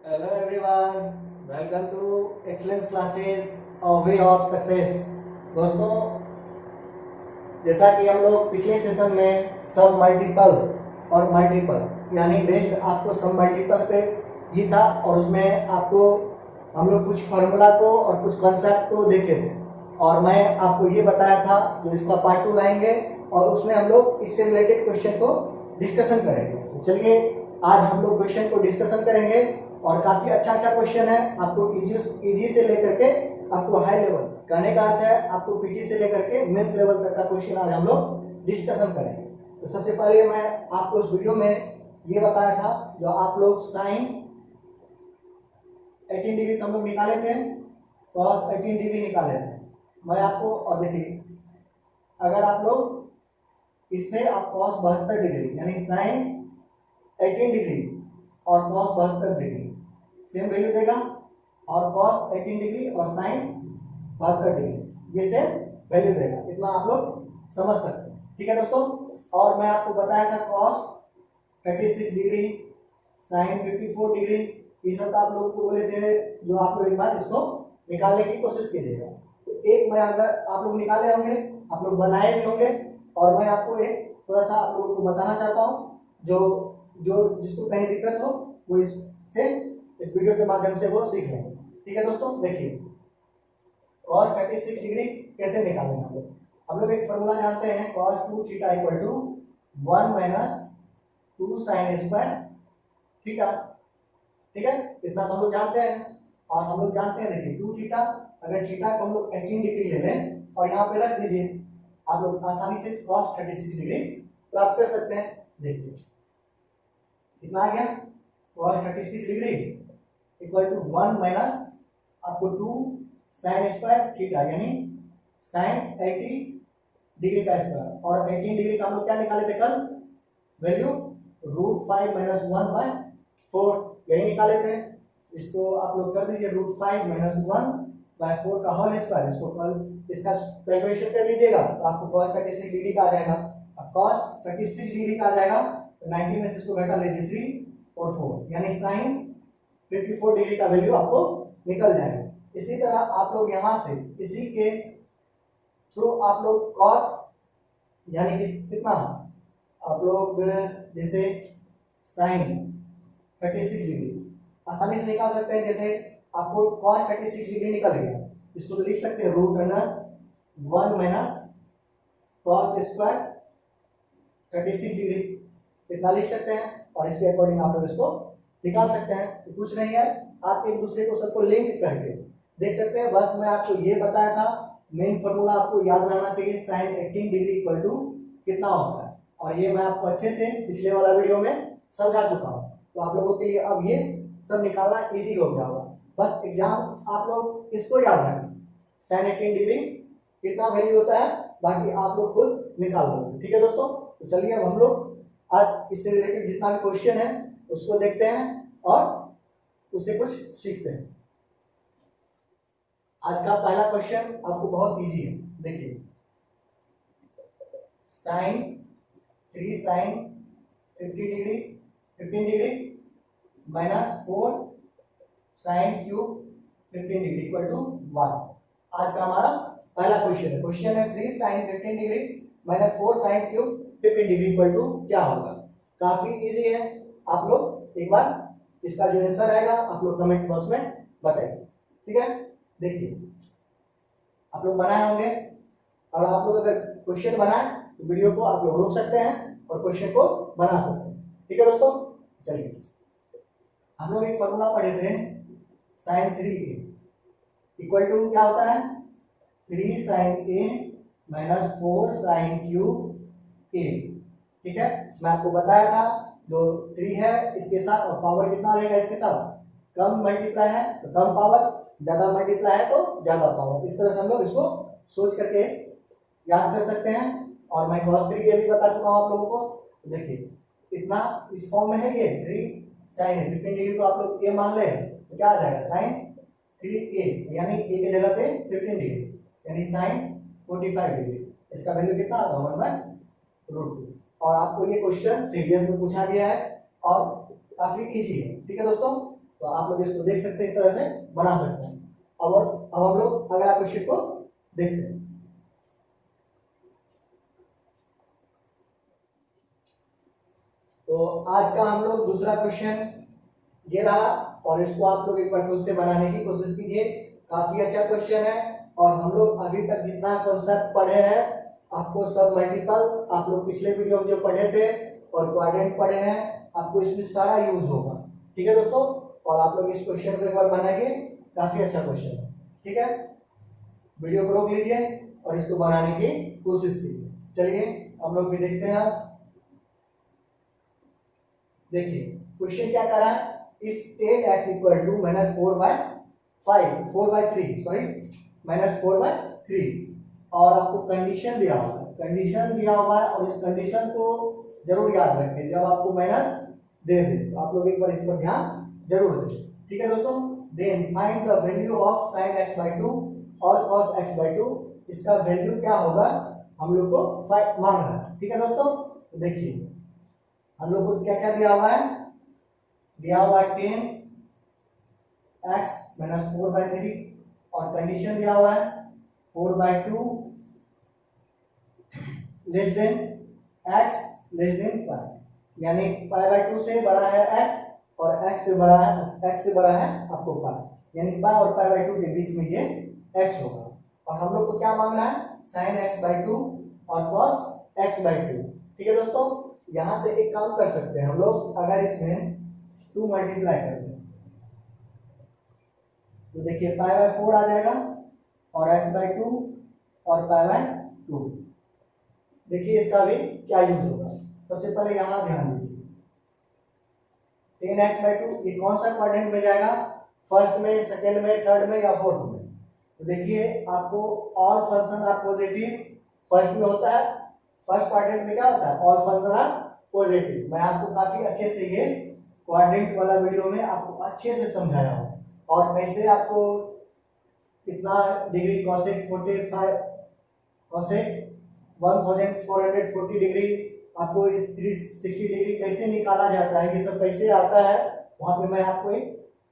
Hello everyone, welcome to Excellence Classes of Way of Success। दोस्तों, जैसा कि हम लोग पिछले सेशन में सब मल्टीपल और मल्टीपल यानी बेस्ड आपको सब मल्टीपल पे ही था और उसमें आपको हम लोग कुछ फार्मूला को और कुछ कॉन्सेप्ट को देखे थे और मैं आपको ये बताया था जो इसका पार्ट 2 लाएंगे और उसमें हम लोग इससे रिलेटेड क्वेश्चन को डिस्कशन करेंगे। तो चलिए आज हम लोग क्वेश्चन को डिस्कशन करेंगे और काफी अच्छा क्वेश्चन है। आपको इजी से लेकर के आपको हाई लेवल, कहने का अर्थ है आपको पीटी से लेकर के मेंस लेवल तक का क्वेश्चन आज हम लोग डिस्कशन करेंगे। तो सबसे पहले मैं आपको उस वीडियो में ये बताया था जो आप लोग साइन 18 डिग्री हम लोग निकाले थे, कॉस 18 डिग्री निकाले थे। मैं आपको और देखिए, अगर आप लोग इससे आप कॉस 72 डिग्री यानी साइन 18 डिग्री और कॉस 72 डिग्री सेम वैल्यू देगा और कॉस 18 डिग्री और साइन 72 डिग्री ये सेम वैल्यू देगा। इतना आप लोग समझ सकते हैं, ठीक है दोस्तों। और मैं आपको बताया था कॉस 36 डिग्री, साइन 54 डिग्री, ये सब आप लोग को बोले थे जो आप लोग एक बार इसको निकालने की कोशिश कीजिएगा। तो एक मैं अगर आप लोग निकाले होंगे, आप लोग बनाए भी होंगे और मैं आपको एक थोड़ा सा आप लोगों को बताना चाहता हूँ जो जिसको कहीं दिक्कत हो वो इस वीडियो के माध्यम से वो सीख लेंगे, ठीक है दोस्तों। देखिए cos 36 डिग्री कैसे निकालेंगे हम लोग एक फॉर्मूला जानते हैं cos 2 theta equal to 1 minus 2 sine square theta, ठीक है। इतना तो हम लोग जानते हैं और हम लोग जानते हैं देखिए 2 थीटा, अगर थीटा को हम लोग 18 डिग्री ले लें और यहाँ पे रख दीजिए, आप लोग आसानी से cos 36 डिग्री प्राप्त कर सकते हैं। देखिए कितना आ गया, cos 36 degree equal to 1 minus आपको 2 साइन स्क्वायर थीटा यानी साइन 80 डिग्री का स्क्वायर और 18 डिग्री का हम लोग क्या निकाले थे कल वैल्यू √5 माइनस 1 बाय 4 यही निकाले थे। इसको आप लोग कर दीजिए √5 माइनस 1 बाय 4 का होल स्क्वायर, इसको कल इसका कैलकुलेशन कर लीजिएगा तो आपको cos 36 डिग्री का आ जाएगा। अब cos 36 डिग्री का आ जाएगा तो 90 में से इसको घटा लीजिए 3 और 4 यानी साइन 54 डिग्री का वैल्यू आपको निकल जाएगा। इसी तरह आप लोग यहाँ से इसी के थ्रू आप लोग cos यानी कि कितना आप लोग जैसे साइन 36 डिग्री आसानी से निकाल सकते हैं। जैसे आपको cos 36 डिग्री निकल गया, इसको तो लिख सकते हैं √1 माइनस cos स्क्वायर 36 डिग्री, इतना लिख सकते हैं और इसके अकॉर्डिंग आप लोग इसको निकाल सकते हैं। तो कुछ नहीं है, आप एक दूसरे को सबको लिंक करके देख सकते हैं। बस मैं आपको ये बताया था, मेन फॉर्मूला आपको याद रहना चाहिए, साइन 18 डिग्री इक्वल टू कितना होता है और ये मैं आपको अच्छे से पिछले वाला वीडियो में समझा चुका हूँ। तो आप लोगों के लिए अब ये सब निकालना इजी हो गया होगा। बस एग्जाम आप लोग इसको याद रखें, साइन 18 डिग्री कितना वैल्यू होता है, बाकी आप लोग खुद निकाल लो, ठीक है दोस्तों। तो चलिए अब हम लोग आज इससे रिलेटेड जितना भी क्वेश्चन है उसको देखते हैं और उससे कुछ सीखते हैं। आज का पहला क्वेश्चन आपको बहुत इजी है। देखिए sine 3 sine 15 degree minus 4 sine cube 15 degree equal to 1। आज का हमारा पहला क्वेश्चन है। क्वेश्चन है 3 sine 15 degree minus 4 sine cube 15 degree equal to क्या होगा। काफी इजी है, आप लोग एक बार इसका जो आंसर आएगा आप लोग कमेंट बॉक्स में बताइए, ठीक है। देखिए आप लोग बनाए होंगे और आप लोग अगर क्वेश्चन बनाए तो वीडियो को आप लोग रोक सकते हैं और क्वेश्चन को बना सकते हैं, ठीक है दोस्तों। चलिए हम लोग एक फॉर्मूला पढ़े थे साइन 3a इक्वल टू क्या होता है 3 sine a minus 4 sine cube a, ठीक है। मैं आपको बताया था जो 3 है इसके साथ और पावर कितना लेगा इसके साथ, कम मल्टीप्लाई है तो कम पावर, ज्यादा मल्टीप्लाई है तो ज्यादा पावर। इस तरह से हम लोग इसको सोच करके याद कर सकते हैं और मैं cos 3a भी बता चुका हूं आप लोगों को। देखिए इतना इस फॉर्म में है, ये 3 साइन है 15 डिग्री को आप लोग a मान ले तो क्या आ जाएगा साइन 3a यानी a की जगह पे 15 डिग्री यानी साइन 45 डिग्री, इसका वैल्यू कितना आता है 1/√2। और आपको ये क्वेश्चन सीडीएस में पूछा गया है और काफी इजी है, ठीक है दोस्तों। तो आप लोग इसको देख सकते हैं, इस तरह से बना सकते हैं। अब हम लोग अगला क्वेश्चन को देखते हैं। तो आज का हम लोग दूसरा क्वेश्चन ये रहा, और इसको आप लोग एक बार खुद से बनाने की कोशिश कीजिए। काफी अच्छा क्वेश्चन है, और हम लोग अभी तक जितना कॉन्सेप्ट पढ़े हैं आपको सब मल्टीपल, आप लोग पिछले वीडियो में जो पढ़े थे और क्वाड्रेंट पढ़े हैं, आपको इसमें सारा यूज होगा। ठीक है दोस्तों, और आप लोग इस क्वेश्चन को एक बार बनाइए, काफी अच्छा क्वेश्चन है। ठीक है, वीडियो को रोक लीजिए और इसको बनाने की कोशिश कीजिए। चलिए हम लोग भी देखते हैं। देखिए क्वेश्चन क्या कर रहा है, इफ 10x इक्वल टू -4/3 और आपको कंडीशन दिया हुआ है, और इस कंडीशन को जरूर याद रखें जब आपको माइनस दे दे, तो आप लोग एक बार इस पर ध्यान जरूर दें। ठीक है दोस्तों, then find the value of sin x/2 और cos x/2, इसका वैल्यू क्या होगा हम लोग को मांगना है। ठीक है दोस्तों, तो देखिए हम लोग को क्या क्या दिया हुआ है, 10x - 4/3 और कंडीशन दिया हुआ है 4/2 less than x less than pi, यानी पाई/2 से बड़ा है x और x से बड़ा है आपको पाई, यानी पाई और पाई/2 के बीच में ये x होगा। और हम लोग को क्या मांगना है, sin x/2 और cos x/2। ठीक है दोस्तों, यहां से एक काम कर सकते हैं हम लोग, अगर इसमें 2 मल्टीप्लाई कर दें तो देखिए पाई/4 आ जाएगा और x/2 और पाई/2। देखिए इसका भी क्या यूज होगा। सबसे पहले यहां ध्यान दीजिए, 10x/2 ये कौन सा क्वाड्रेंट में जाएगा, फर्स्ट में, सेकंड में, थर्ड में या फोर्थ में। तो देखिए आपको all function are positive first में होता है, फर्स्ट क्वाड्रेंट में क्या होता है, ऑल फंक्शन आर पॉजिटिव। मैं आपको काफी अच्छे से ये क्वाड्रेंट वाला वीडियो में आपको अच्छे से समझाया हूं, और कैसे आपको कितना डिग्री कोसेक 45 कोसेक 1440 डिग्री, आपको इस 360 डिग्री कैसे निकाला जाता है, ये सब कैसे आता है, वहां पे मैं आपको एक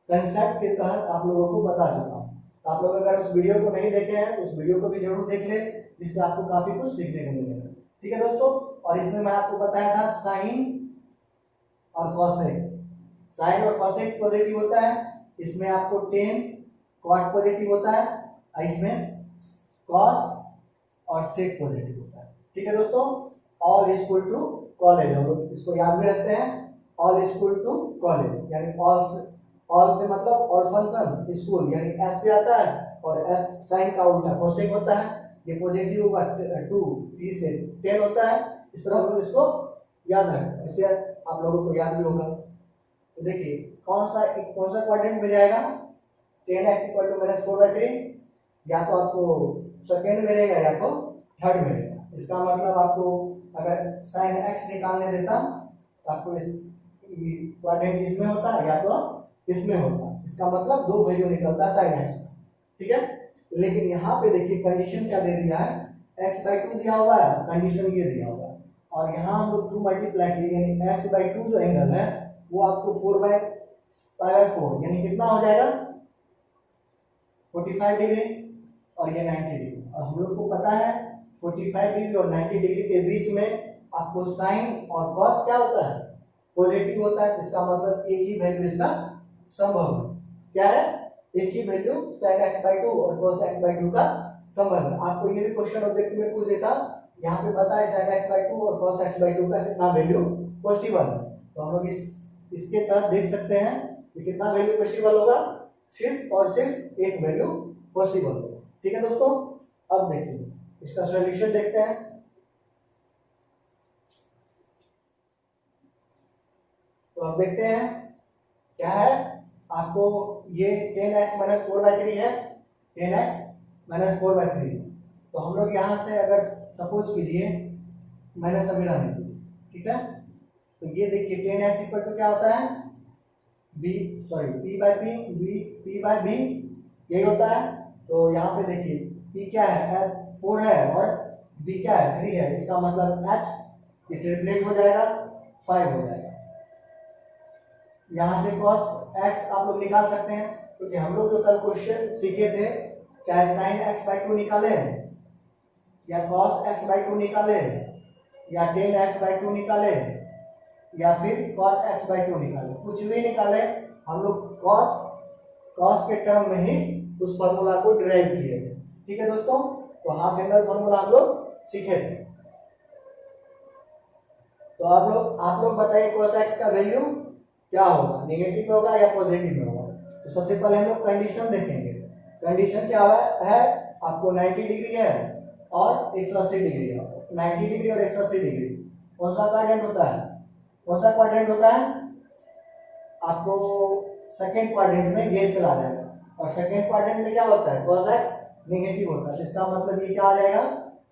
कंसेप्ट के तहत आप लोगों को बता चुका हूं। तो आप लोग अगर उस वीडियो को नहीं देखे हैं तो उस वीडियो को भी जरूर देख ले, जिससे आपको काफी कुछ सीखने को मिलेगा। ठीक है दोस्तों, और इसमें मैं आपको बताया था साइन और कॉसेक, साइन और कॉसेक पॉजिटिव होता है, इसमें आपको टेन क्वाड पॉजिटिव होता है, और इसमें कॉस और सेक पॉजिटिव होता है। ठीक है दोस्तों, ऑल इक्वल टू कॉलेज, हम लोग इसको याद में रखते हैं, ऑल इक्वल टू कॉलेज, यानी ऑल से मतलब ऑल फंक्शन स्कूल, यानी एस से आता है, और एस साइन का उल्टा कोसेक होता है, ये पॉजिटिव होगा 2 3 से 10 होता है। इस तरह हम लोग इसको याद रखें, इससे आप लोगों को याद भी होगा। तो देखिए कौन सा क्वाड्रेंट में जाएगा, 10x - 4/3, या तो आपको सेकंड में रहेगा या तो थर्ड में रहेगा। इसका मतलब आपको अगर sin x निकालने देता तो आपको इस क्वाड्रेंट इसमें होता है या तो इसमें होता है, इसका मतलब दो वैल्यू निकलता है sin x का। ठीक है, लेकिन यहाँ पे देखिए कंडीशन क्या दे दिया है, x/2 दिया हुआ है, कंडीशन ये दिया हुआ है, और यहाँ हम लोग 2 मल्टीप्लाई किए, यानी x/2 जो एंगल है वो आपको 4/4 यानी कितना हो जाएगा 45 डिग्री, और ये 90 डिग्री। और हम लोग को पता है 45 डिग्री और 90 डिग्री के बीच में आपको साइन और कॉस क्या होता है, पॉजिटिव होता है। इसका मतलब एक ही वैल्यू इसका संभव है, क्या है, एक ही वैल्यू sin x/2 और cos x/2 का संबंध है। आपको ये भी क्वेश्चन ऑब्जेक्ट में पूछ देता, यहाँ पे पता है sin x/2 और cos x/2 का कितना वैल्यू पॉसिबल है, तो हम लोग इसके तहत देख सकते हैं कि कितना वैल्यू पॉसिबल होगा, सिर्फ और सिर्फ एक वैल्यू पॉसिबल होगा। ठीक है दोस्तों, अब देखिए इसका सॉल्यूशन देखते हैं। तो अब देखते हैं क्या है, आपको ये 10x - 4/3 है, 10x - 4/3। तो हम लोग यहाँ से अगर सपोज कीजिए माइनस अभी रहने दीजिए, ठीक है, तो ये देखिए 10x इक्वल टू क्या होता है, p/b यही होता है। तो यहाँ पे देखिए p क्या है, 4 है और b क्या है, 3 है, इसका मतलब h ये ट्रिपलेट हो जाएगा, 5 हो जाएगा। यहाँ से कॉस एक्स आप लोग निकाल सकते हैं, क्योंकि हम लोग जो कल क्वेश्चन सीखे थे, चाहे साइन एक्स बाई टू निकाले या कॉस एक्स बाई टू निकाले या टेन एक्स बाई टू निकाले या फिर कॉट एक्स बाई टू निकाले, कुछ भी निकाले, हम लोग कॉस के टर्म में ही उस फॉर्मूला को डिराइव किए थे। ठीक है दोस्तों, तो हाफ एंगल फॉर्मूला हम लोग सीखे थे। तो आप लोग बताइए cos x का वैल्यू क्या होगा, नेगेटिव में होगा या पॉजिटिव में होगा। तो सबसे पहले हम लोग कंडीशन देखेंगे। कंडीशन क्या है, आपको 90 डिग्री है और 180 डिग्री है। 90 डिग्री और 180 डिग्री कौन सा क्वाड्रेंट होता है, कौन सा क्वाड्रेंट होता है, आपको सेकेंड क्वाड्रेंट में ये चला जाएगा। और सेकेंड क्वाड्रेंट में क्या होता है, cos x नेगेटिव होता है। इसका मतलब ये क्या आ जाएगा,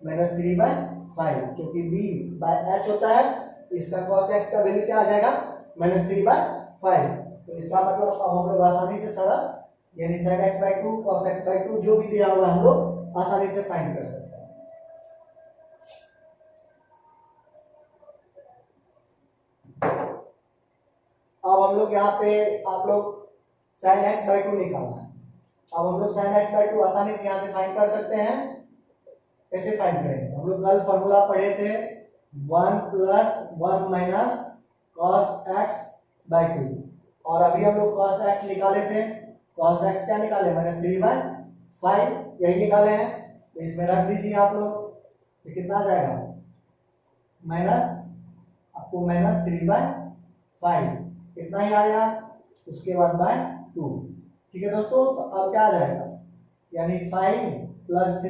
-3/5, क्योंकि b/h होता है। इसका cos x का वैल्यू क्या आ जाएगा, -3/5। तो इसका मतलब अब हम लोग आसानी से सारा यानी sin x/2 cos x/2 जो भी दिया हुआ हम लोग आसानी से फाइंड कर सकते हैं। अब हम लोग यहाँ पे आप लोग sin x/2 निकालना है। अब हम लोग sin x/2 आसानी से यहाँ से फाइंड कर सकते हैं। कैसे फाइंड करेंगे, हम लोग कल फॉर्मूला पढ़े थे 1 + 1 - cos x/2, और अभी हम लोग cos x निकाले थे। cos x क्या निकाले, -3/5 यही निकाले हैं। तो इसमें रख दीजिए आप लोग, तो कितना आ जाएगा, आपको -3/5 कितना ही आएगा, उसके बाद /2। ठीक है दोस्तों, तो अब क्या आ जाएगा, यानी 5 +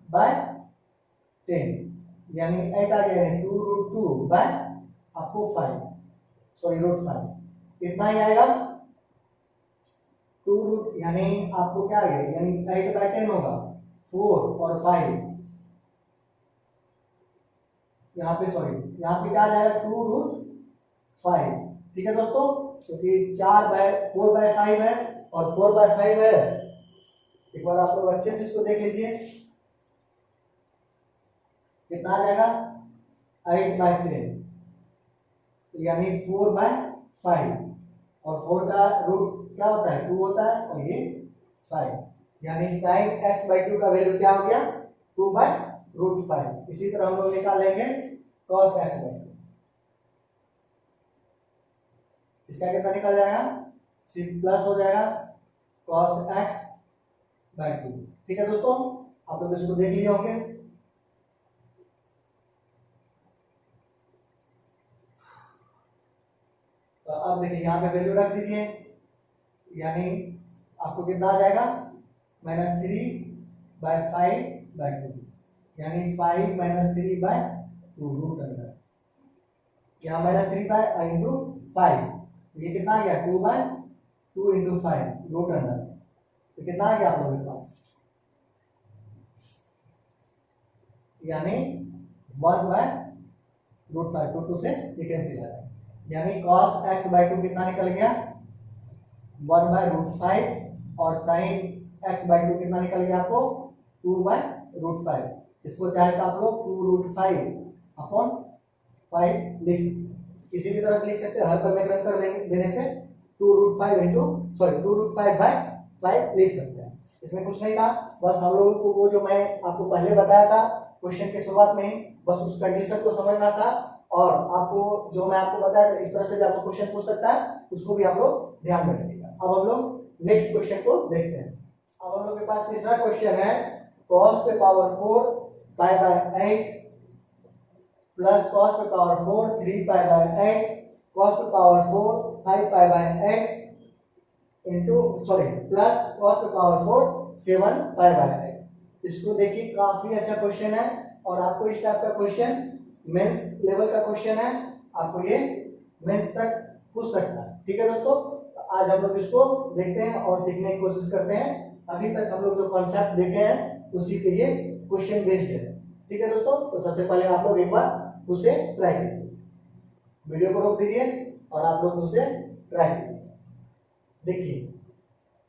3/10 यानी 8 आ गया, 2√2 आपको 5 सॉरी √5 कितना ही आएगा, 2 यानी आपको क्या आ गया, यानी 8/10 होगा, 4 और 5 यहाँ पे यहाँ पे क्या आ जाएगा 2√5। ठीक है दोस्तों, क्योंकि 4/4/5 है और 4/5 है। एक बार आप लोग अच्छे से इसको देख लीजिए, कितना आ जाएगा 8/10 यानी 4/5, और 4 का रूट क्या होता है, 2 होता है, और ये 5, यानी sin x/2 का वैल्यू क्या हो गया, 2/√5। इसी तरह हम लोग निकालेंगे cos x/2, इसका कितना निकल जाएगा, सिर्फ प्लस हो जाएगा cos x/2। ठीक है दोस्तों, आप लोग इसको देख लिए होंगे। तो अब देखिए यहाँ पे वैल्यू रख दीजिए, यानी आपको कितना आ जाएगा, -3/5/2 यानी 5 - 3/2 रूट अंडर, यहाँ -3/5, ये कितना आ गया 2/2 × 5 रूट अंडर। तो कितना आ गया आप लोगों के पास, यानी 1/√5, 2 से ये कैंसिल आ गया, यानी cos x/2 कितना निकल गया, 1/√5, और sin x/2 कितना निकल गया आपको, 2/√5। इसको चाहे तो आप लोग 2√5/5 किसी भी तरह से लिख सकते हैं, हर पर में रन कर देने पे 2√5 लिख सकते हैं। इसमें कुछ नहीं था, बस हम लोगों को वो जो मैं आपको पहले बताया था क्वेश्चन के शुरुआत में, बस उस कंडीशन को समझना था। और आपको जो मैं आपको बताया था, इस तरह से भी आपको क्वेश्चन पूछ सकता है, उसको भी आप लोग ध्यान में रखिएगा। अब हम लोग नेक्स्ट क्वेश्चन को देखते हैं। अब हम लोग के पास तीसरा क्वेश्चन है, cos पे पावर 4 π/8 प्लस cos पे पावर 4 3 π/8 cos पे पावर 4 5 π/8 प्लस cos पे पावर 4 7 π/8। इसको देखिए, काफी अच्छा क्वेश्चन है, और आपको इस टाइप का क्वेश्चन मेंस लेवल का क्वेश्चन है, आपको ये मेंस तक पूछ सकता है। ठीक है दोस्तों, आज हम लोग इसको देखते हैं और सीखने की कोशिश करते हैं। अभी तक हम लोग जो कॉन्सेप्ट देखे हैं उसी पे ये क्वेश्चन बेस्ड है। ठीक है दोस्तों, तो सबसे पहले आप लोग एक बार उसे ट्राई कीजिए, वीडियो को रोक दीजिए और आप लोग उसे ट्राई कीजिए। देखिए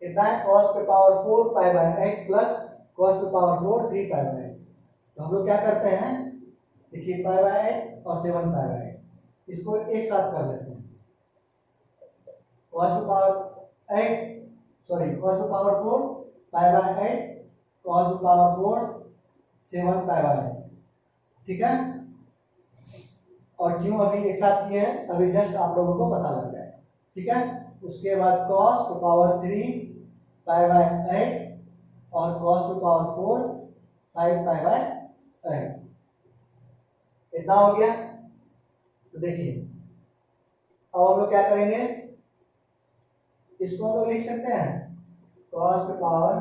कितना है, cos पे पावर 4 π/8 प्लस cos पे पावर 4 3 π/8। तो हम लोग क्या करते हैं, देखिए π/8 और 7 π/8 इसको एक साथ कर लेते हैं। cos to power 8 sorry cos to power 4 pi by 8 cos to power 4 7 pi by 8। ठीक है, और क्यों अभी एक साथ किए हैं अभी जस्ट आप लोगों को पता लग जाएगा। ठीक है, उसके बाद cos to power 3 pi by 8 और cos to power 4 5 pi by 8। इतना हो गया। तो देखिए अब हम लोग क्या करेंगे, इसको हम लोग लिख सकते हैं cos to power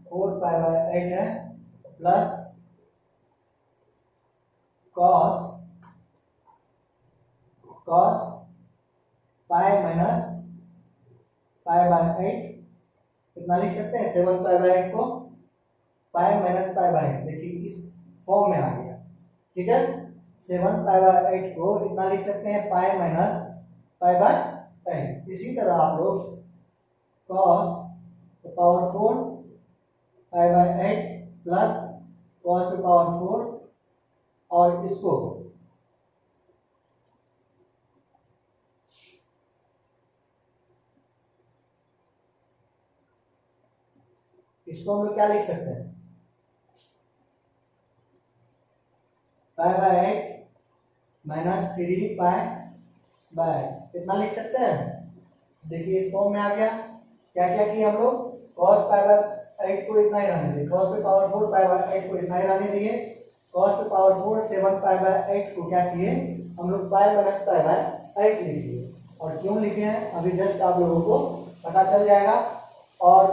4 pi by 8 है plus cos pi minus pi by 8 कितना लिख सकते हैं 7 पाई बाय 8 को पाई माइनस पाई बाय 8, देखिए इस फॉर्म में आ गया। ठीक है, 7 पाई बाय 8 को इतना लिख सकते हैं पाई माइनस पाई बाय 8। इसी तरह आप लोग cos to power 4 pi by 8 plus cos to power 4 और इसको हम लोग क्या लिख सकते हैं pi by 8 minus 3 pi by कितना लिख सकते हैं। देखिए इस फॉर्म में आ गया। क्या क्या किए हम लोग, cos पाई बाय 8 को इतना ही रहने दिए, cos to power 4 pi by 8 को इतना ही रहने दिए, cos to power 4 7 pi by 8 को क्या किए हम लोग पाई माइनस पाई बाय 8 लिख दिए। और क्यों लिखे हैं अभी जस्ट आप लोगों को पता चल जाएगा। और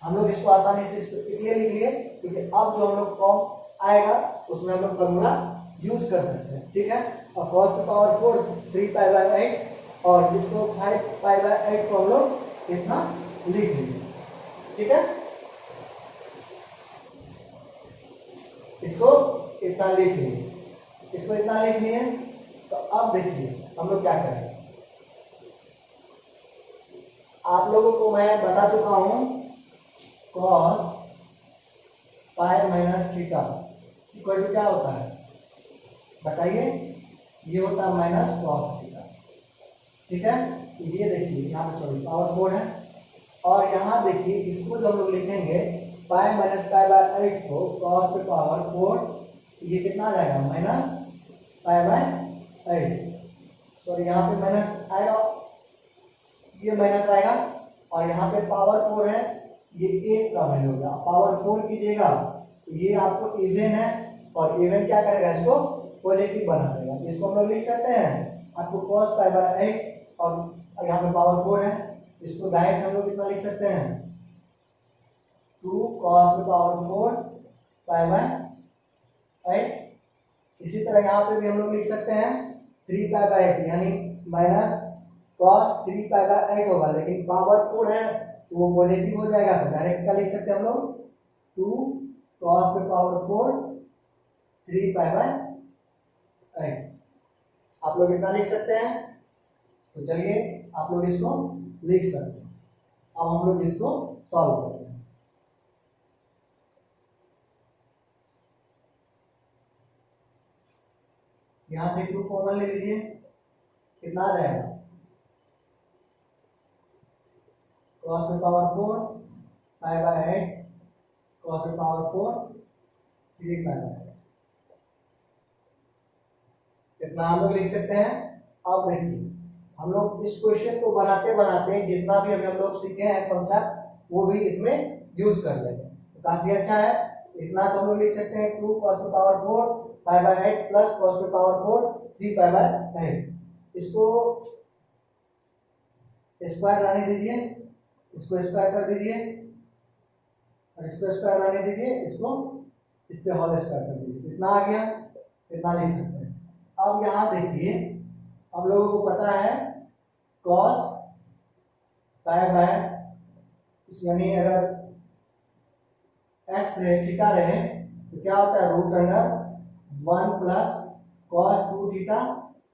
हम लोग इसको आसानी से इसलिए लिख लिए क्योंकि अब जो हम लोग फॉर्म आएगा उसमें हम लोग फॉर्मूला यूज कर सकते हैं। ठीक है, और cos to power 4 3 pi by 8 और इसको 5 पाई बाय 8 को हम लोग इतना लिख लिए। ठीक है, इसको इतना लिख लिए, इसको इतना लिख लिए। तो अब देखिए हम लोग क्या करेंगे, आप लोगों को मैं बता चुका हूं cos pi minus theta equal to क्या होता है बताइए, ये होता है माइनस cos थीटा। ठीक है, ये देखिए यहाँ पे सॉरी पावर 4 है और यहाँ देखिए इसको जब हम लोग लिखेंगे पाई माइनस पाई बाय 8 को cos टू पावर 4 ये कितना आ जाएगा माइनस पाई बाय 8। सॉरी यहाँ पे माइनस आएगा, ये माइनस आएगा और यहाँ पे पावर 4 है, ये 1 का वैल्यू होगा। पावर 4 कीजिएगा तो ये आपको इवन है और इवन क्या करेगा इसको पॉजिटिव बना देगा। इसको हम लोग लिख सकते हैं आपको cos पाई बाय 8 और यहाँ पे पावर 4 है, इसको डायरेक्ट हम लोग कितना लिख सकते हैं 2 cos to power 4 pi by 8। इसी तरह यहाँ पे भी हम लोग लिख सकते हैं 3 पाई बाय 8 यानी माइनस cos 3 पाई बाय 8 होगा, लेकिन पावर 4 है तो वो पॉजिटिव हो जाएगा तो डायरेक्ट क्या लिख सकते हैं हम लोग 2 cos to power 4 3 pi by 8। आप लोग इतना लिख सकते हैं। तो चलिए आप लोग इसको लिख सकते हैं। अब हम लोग इसको सॉल्व करते हैं। यहां से 2 कॉमन ले लीजिए, कितना आ जाएगा cos to power 4 pi by 8 cos to power 4 3 pi by 8। इतना हम लोग लिख सकते हैं। अब देखिए हम लोग इस क्वेश्चन को बनाते बनाते जितना भी अभी हम लोग सीखे हैं कॉन्सेप्ट वो भी इसमें यूज कर लेंगे तो काफी अच्छा है। इतना तो हम लोग लिख सकते हैं 2 cos to power 4 pi by 8 plus cos to power 4 3 pi by 8। इसको स्क्वायर रहने दीजिए, इसको स्क्वायर कर दीजिए और इसको स्क्वायर रहने दीजिए, इसको इस पे होल स्क्वायर कर दीजिए। इतना आ गया, इतना लिख सकते हैं। अब यहाँ देखिए हम लोगों को पता है cos पाई बाय यानी अगर x रहे थीटा रहे तो क्या होता है root under 1 plus cos 2 theta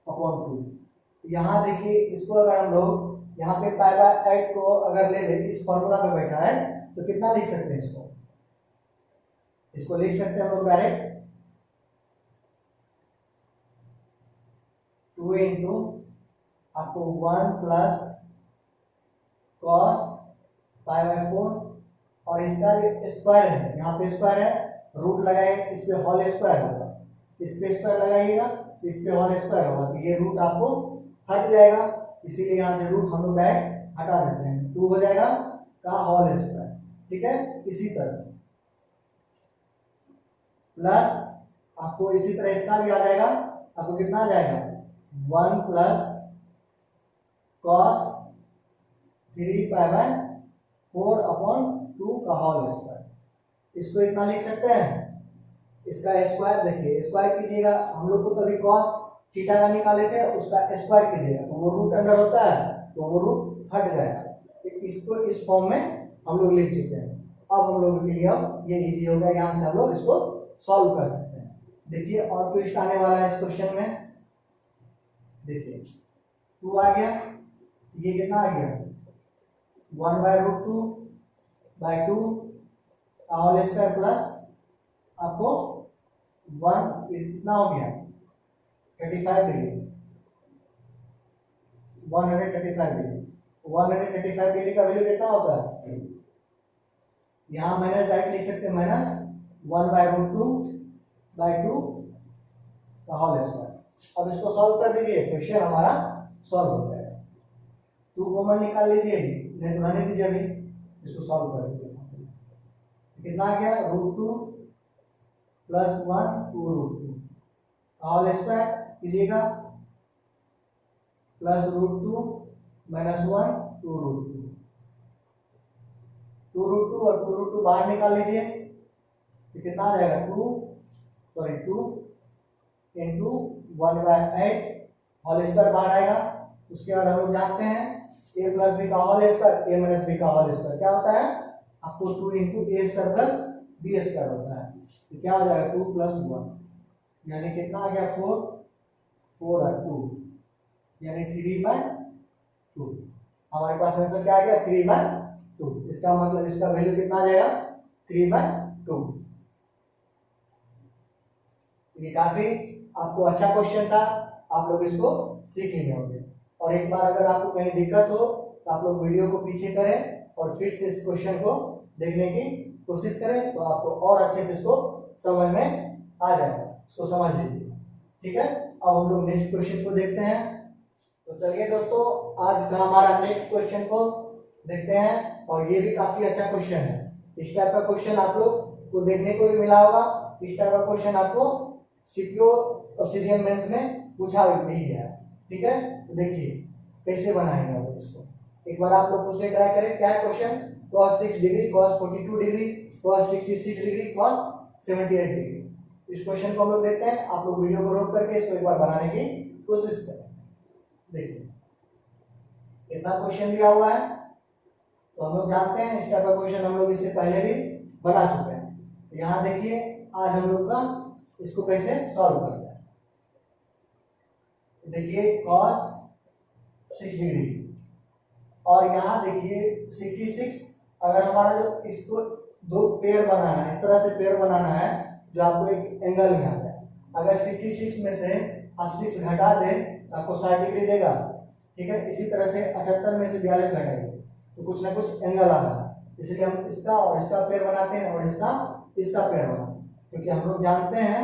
upon 2। यहाँ देखिए इसको अगर हम लोग यहाँ पे पाई बाय 8 को अगर ले ले इस फॉर्मूला में बैठा है तो कितना लिख सकते हैं इसको लिख सकते हैं हम लोग डायरेक्ट 2 इंटू आपको 1 प्लस कॉस पाई बाय 4 और इसका स्क्वायर है, यहाँ पे स्क्वायर है, रूट लगाए, इस पे होल स्क्वायर होगा, इस पे स्क्वायर लगाइएगा तो इस पे होल स्क्वायर होगा, तो ये रूट आपको हट जाएगा, इसीलिए यहाँ से रूट हम लोग डायरेक्ट हटा देते हैं, 2 हो जाएगा का होल स्क्वायर। ठीक है, इसी तरह प्लस आपको इसी तरह इसका भी आ जाएगा, आपको कितना आ जाएगा 1 plus cos 3 pi bye 4 upon 2 का होल स्क्वायर। इसको इतना लिख सकते हैं, इसका स्क्वायर देखिए, स्क्वायर कीजिएगा, हम लोग को कभी कॉस थीटा का निकाले थे, उसका स्क्वायर कीजिएगा तो वो रूट अंडर होता है, तो वो रूट हट जाएगा। इसको इस फॉर्म में हम लोग लिख चुके हैं। अब हम लोगों के लिए अब ये इजी हो गया, यहाँ से हम लोग इसको सॉल्व कर सकते हैं। देखिए और ट्विस्ट आने वाला है इस क्वेश्चन में, देखिए 2 आ गया, ये कितना आ गया 1 बाय रूट 2 बाय 2 का होल स्क्वायर प्लस आपको 1 कितना हो गया 35 डिग्री, 135 डिग्री। 135 डिग्री का वैल्यू कितना होता है, यहाँ माइनस डायरेक्ट लिख सकते हैं, माइनस 1 बाय रूट 2 बाय 2 का होल स्क्वायर। अब इसको सॉल्व कर दीजिए, क्वेश्चन हमारा सॉल्व हो जाएगा। 2 कॉमन निकाल लीजिए, नहीं तो रहने दीजिए, अभी इसको सॉल्व कर दीजिए। कितना आ गया रूट 2 प्लस 1 2 रूट 2 का होल स्क्वायर कीजिएगा, plus root 2 minus 1 2 root 2, 2 root 2 और 2 रूट 2 बाहर निकाल लीजिए, तो कितना आ जाएगा 2 इंटू 1 बाय 8 होल स्क्वायर बाहर आएगा। उसके बाद हम लोग जानते हैं a प्लस बी का whole square a minus B का होल स्क्वायर क्या होता है, आपको 2 into A square plus B square होता है, तो क्या हो जाएगा 2 प्लस 1 यानी कितना आ गया 4 4 और 2 यानी 3 बाय 2। हमारे पास आंसर क्या आ गया 3 बाय 2। इसका मतलब इसका वैल्यू कितना आ जाएगा 3 बाय 2। ये काफी आपको अच्छा क्वेश्चन था, आप लोग इसको सीख लिए होंगे। और एक बार अगर आपको कहीं दिक्कत हो तो आप लोग वीडियो को पीछे करें और फिर से इस क्वेश्चन को देखने की कोशिश करें, तो आपको और अच्छे से इसको समझ में आ जाएगा, इसको समझ लीजिए। ठीक है, अब हम लोग नेक्स्ट क्वेश्चन को देखते हैं। तो चलिए दोस्तों, आज का हमारा नेक्स्ट क्वेश्चन को देखते हैं, और ये भी काफी अच्छा क्वेश्चन है। इस टाइप का क्वेश्चन आप लोग को देखने को भी मिला होगा, इस टाइप का क्वेश्चन आपको सीपीओ और सीजीएल मेंस में पूछा भी गया है। ठीक है, तो देखिए कैसे बनाएंगे आप इसको, एक बार आप लोग उसे ट्राई करें। क्या है question, cos 6 degree, cos 42 degree, cos 66 degree, cos 78 degree. इस क्वेश्चन को हम लोग देखते हैं, आप लोग वीडियो को रोक करके इसको एक बार बनाने की कोशिश करें। देखिए इतना क्वेश्चन दिया हुआ है, तो हम लोग जानते हैं इस टाइप का क्वेश्चन हम लोग इससे पहले भी बना चुके हैं। तो यहाँ देखिए आज हम लोग का इसको कैसे सॉल्व करते हैं। देखिए cos 6 डिग्री और यहाँ देखिए 66, अगर हमारा जो इसको दो पेड़ बनाना है, इस तरह से पेड़ बनाना है जो आपको एक एंगल में आता है। अगर 66 में से आप 6 घटा दें तो आपको 60 डिग्री देगा। ठीक है, इसी तरह से 78 में से 42 घटाएंगे तो कुछ ना कुछ एंगल आ रहा है, इसलिए हम इसका और इसका पेड़ बनाते हैं और इसका पेड़ बनाते हैं, क्योंकि हम लोग जानते हैं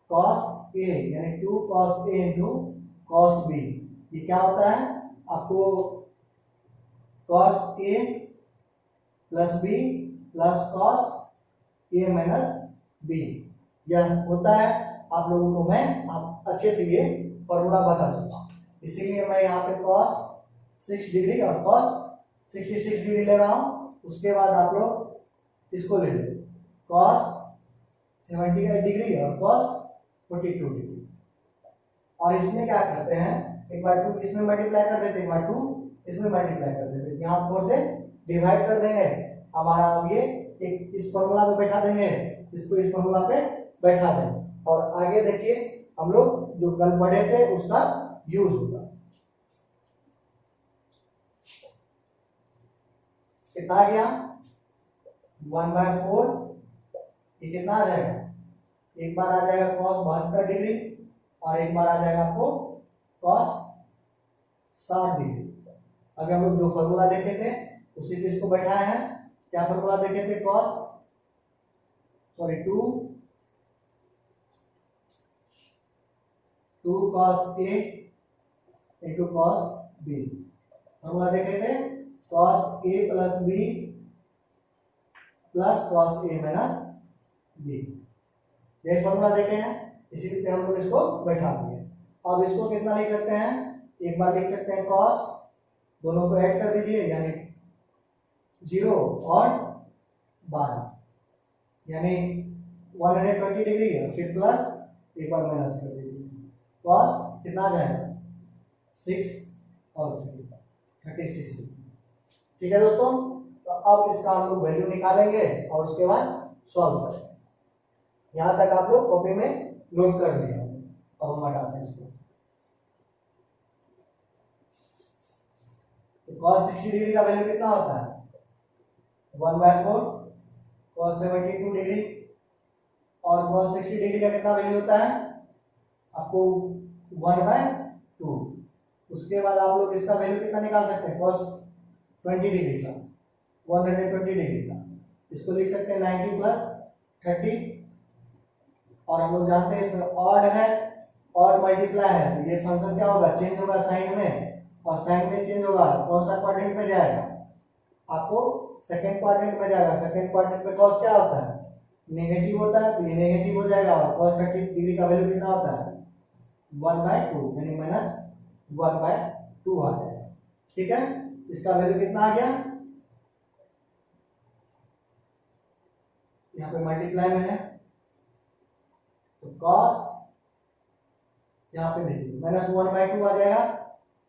cos a यानी 2 cos a into cos b, ये क्या होता है आपको cos a plus b plus cos a minus b, यह होता है। आप लोगों को मैं आप अच्छे से ये फॉर्मूला बता चुका हूँ, इसीलिए मैं यहाँ पे cos 6 डिग्री और cos 66 डिग्री ले रहा हूँ। उसके बाद आप लोग इसको ले लो cos 78 डिग्री और cos 42 डिग्री, और इसमें क्या करते हैं एक बार 2 इसमें मल्टीप्लाई कर देते, एक बार 2 इसमें मल्टीप्लाई कर देते, यहाँ 4 से डिवाइड कर देंगे। हमारा अब ये एक इस फॉर्मूला पे बैठा देंगे, इसको इस फॉर्मूला पे बैठा देंगे, और आगे देखिए हम लोग जो कल पढ़े थे उसका यूज होगा। कितना आ गया 1/4, ये कितना आ जाएगा, एक बार आ जाएगा cos 72 डिग्री और एक बार आ जाएगा आपको cos 60 डिग्री, अभी हम लोग जो फॉर्मूला देखे थे उसी पे इसको बैठाए हैं। क्या फॉर्मूला देखे थे? Two cos A into cos B. Formula देखे थे cos A plus B plus cos A minus B, यही फॉर्मूला देखे हैं, इसी पे हम लोग इसको बैठा दिए। अब इसको कितना लिख सकते हैं? एक बार लिख सकते हैं कॉस, दोनों को ऐड कर दीजिए यानी 0 और 12 यानी 120 डिग्री है, फिर प्लस एक बार माइनस कर दीजिए, कॉस कितना आ जाएगा 6 और 36 डिग्री। ठीक है दोस्तों, तो अब इसका हम लोग वैल्यू निकालेंगे और उसके बाद सॉल्व करेंगे। यहां तक आप लोग कॉपी में नोट कर लिया। अब हम हटाते हैं इसको। तो cos 60 डिग्री का वैल्यू कितना होता है? 1/4 cos 72 डिग्री, और cos 60 डिग्री का कितना वैल्यू होता है आपको? 1/2। उसके बाद आप लोग इसका वैल्यू कितना निकाल सकते हैं? cos 20 डिग्री का, 120 डिग्री का, इसको लिख सकते हैं 90 प्लस 30। और हम लोग जानते हैं इसमें ऑड है और मल्टीप्लाई है, तो ये फंक्शन क्या होगा? चेंज होगा साइन में, और साइन में चेंज होगा कौन सा क्वाड्रेंट में जाएगा? आपको सेकंड क्वाड्रेंट में जाएगा। सेकंड क्वाड्रेंट में cos क्या होता है? नेगेटिव होता है, तो ये नेगेटिव हो जाएगा। और cos 30 डिग्री का वैल्यू कितना होता है? 1/2 यानी माइनस 1/2 आ जाएगा। ठीक है, इसका वैल्यू कितना आ गया? यहाँ पे मल्टीप्लाई में है, तो cos यहाँ पे देखिए माइनस 1/2 आ जाएगा,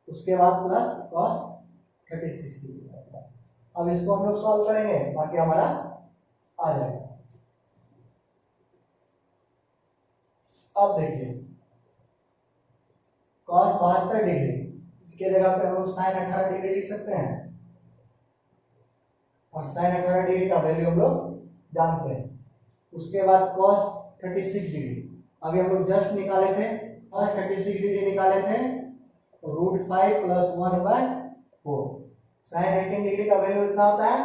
उसके बाद प्लस cos 36 डिग्री आएगा। अब इसको हम लोग सॉल्व करेंगे, बाकी हमारा आ जाएगा। अब देखिए cos 72 डिग्री, इसके जगह पे हम लोग sin 18 डिग्री लिख सकते हैं, और sin 18 डिग्री का वैल्यू हम लोग जानते हैं। उसके बाद cos 36 डिग्री, अभी हम लोग जस्ट निकाले थे, cos 36 डिग्री निकाले थे, √5 + 1/4। sin 18 डिग्री का वैल्यू कितना होता है?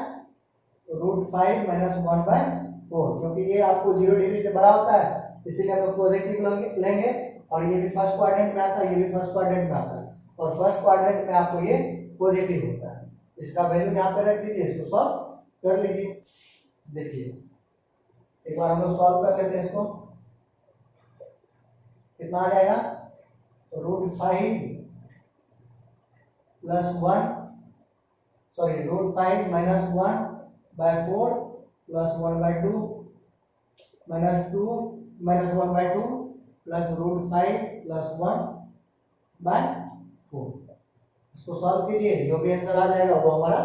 √5 - 1/4, क्योंकि ये आपको 0 डिग्री से बड़ा होता है, इसीलिए हम लोग पॉजिटिव लेंगे। और ये भी फर्स्ट क्वाड्रेंट में आता है, ये भी फर्स्ट क्वाड्रेंट में आता है, और फर्स्ट क्वाड्रेंट में आपको ये पॉजिटिव होता है। इसका वैल्यू यहाँ पे रख दीजिए, इसको सॉल्व कर लीजिए। देखिए एक बार हम लोग सॉल्व कर लेते हैं इसको, कितना आ जाएगा? √5 + 1 सॉरी √5 - 1/4 + 1/2 -2 -1/2 प्लस √5 + 1/4। इसको सॉल्व कीजिए, जो भी आंसर आ जाएगा वो हमारा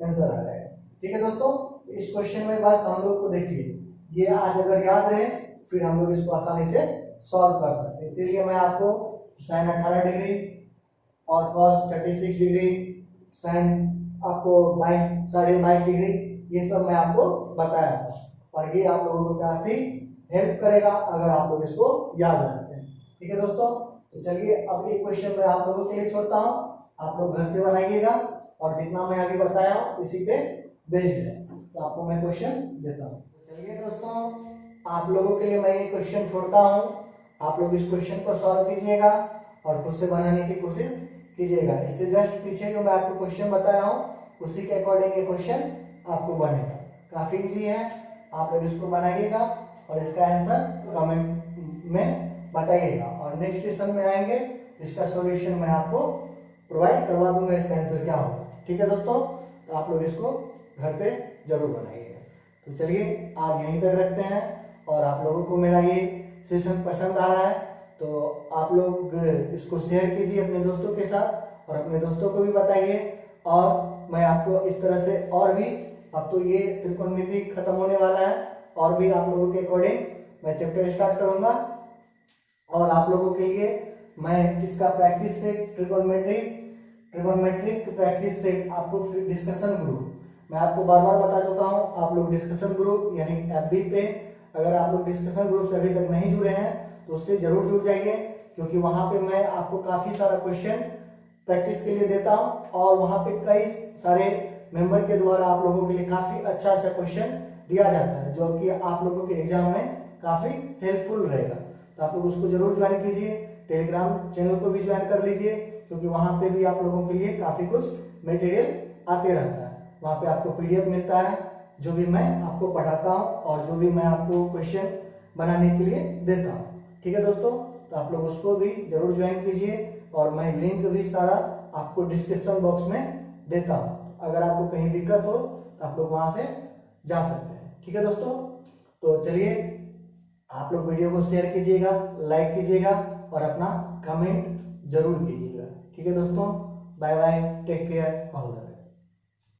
आंसर आ जाएगा। ठीक है दोस्तों, इस क्वेश्चन में बस हम लोग को देखिए, ये आज अगर याद रहे फिर हम लोग इसको आसानी से सॉल्व कर सकते हैं। इसीलिए मैं आपको sin 18 डिग्री और cos 36 डिग्री, sin आपको 22.5 डिग्री, ये सब मैं आपको बताया था, और ये आप लोगों को काफी हेल्प करेगा अगर आप लोग इसको याद रखते हैं। ठीक है दोस्तों, तो चलिए अब एक क्वेश्चन मैं आप लोगों के लिए छोड़ता हूँ, आप लोग घर से बनाइएगा, और जितना मैं आगे बताया हूँ इसी पे भेज दें। तो आपको मैं क्वेश्चन देता हूँ। तो चलिए दोस्तों, आप लोगों के लिए मैं ये क्वेश्चन छोड़ता हूँ, आप लोग इस क्वेश्चन को सॉल्व कीजिएगा और खुद से बनाने की कोशिश कीजिएगा। इससे जस्ट पीछे जो मैं आपको क्वेश्चन बताया हूँ उसी के अकॉर्डिंग ये क्वेश्चन आपको बनेगा। काफी इजी है, आप लोग इसको बनाइएगा और इसका आंसर कमेंट में बताइएगा, और नेक्स्ट सेशन में आएंगे इसका सॉल्यूशन मैं आपको प्रोवाइड करवा दूंगा, इसका आंसर क्या होगा। ठीक है दोस्तों, तो आप लोग इसको घर पे जरूर बनाइएगा। तो चलिए आज यहीं तक रखते हैं, और आप लोगों को मेरा ये सेशन पसंद आ रहा है तो आप लोग इसको शेयर कीजिए अपने दोस्तों के साथ, और अपने दोस्तों को भी बताइए। और मैं आपको इस तरह से और भी, अब तो ये त्रिकोणमिति खत्म होने वाला है, और भी आप लोगों के अकॉर्डिंग मैं चैप्टर स्टार्ट करूंगा, और आप लोगों के लिए मैं इसका practice set, trigonometric practice set, आपको फिर डिस्कशन ग्रुप, मैं आपको बार बार बता चुका हूँ, आप लोग डिस्कशन ग्रुप यानी FB पे अगर आप लोग डिस्कशन ग्रुप से अभी तक नहीं जुड़े हैं तो उससे जरूर जुड़ जाइए, क्योंकि वहां पे मैं आपको काफी सारा क्वेश्चन प्रैक्टिस के लिए देता हूँ और वहाँ पे कई सारे मेंबर के द्वारा आप लोगों के लिए काफ़ी अच्छा क्वेश्चन दिया जाता है, जो कि आप लोगों के एग्जाम में काफ़ी हेल्पफुल रहेगा। तो आप लोग उसको जरूर ज्वाइन कीजिए, टेलीग्राम चैनल को भी ज्वाइन कर लीजिए, क्योंकि वहाँ पे भी आप लोगों के लिए काफ़ी कुछ मटेरियल आते रहता है। वहाँ पे आपको PDF मिलता है, जो भी मैं आपको पढ़ाता हूँ और जो भी मैं आपको क्वेश्चन बनाने के लिए देता हूँ। ठीक है दोस्तों, तो आप लोग उसको भी जरूर ज्वाइन कीजिए और मैं लिंक भी सारा आपको डिस्क्रिप्शन बॉक्स में देता हूँ। अगर आपको कहीं दिक्कत हो तो आप लोग वहाँ से जा सकते हैं। ठीक है दोस्तों, तो चलिए आप लोग वीडियो को शेयर कीजिएगा, लाइक कीजिएगा और अपना कमेंट जरूर कीजिएगा। ठीक है दोस्तों, bye bye, take care all.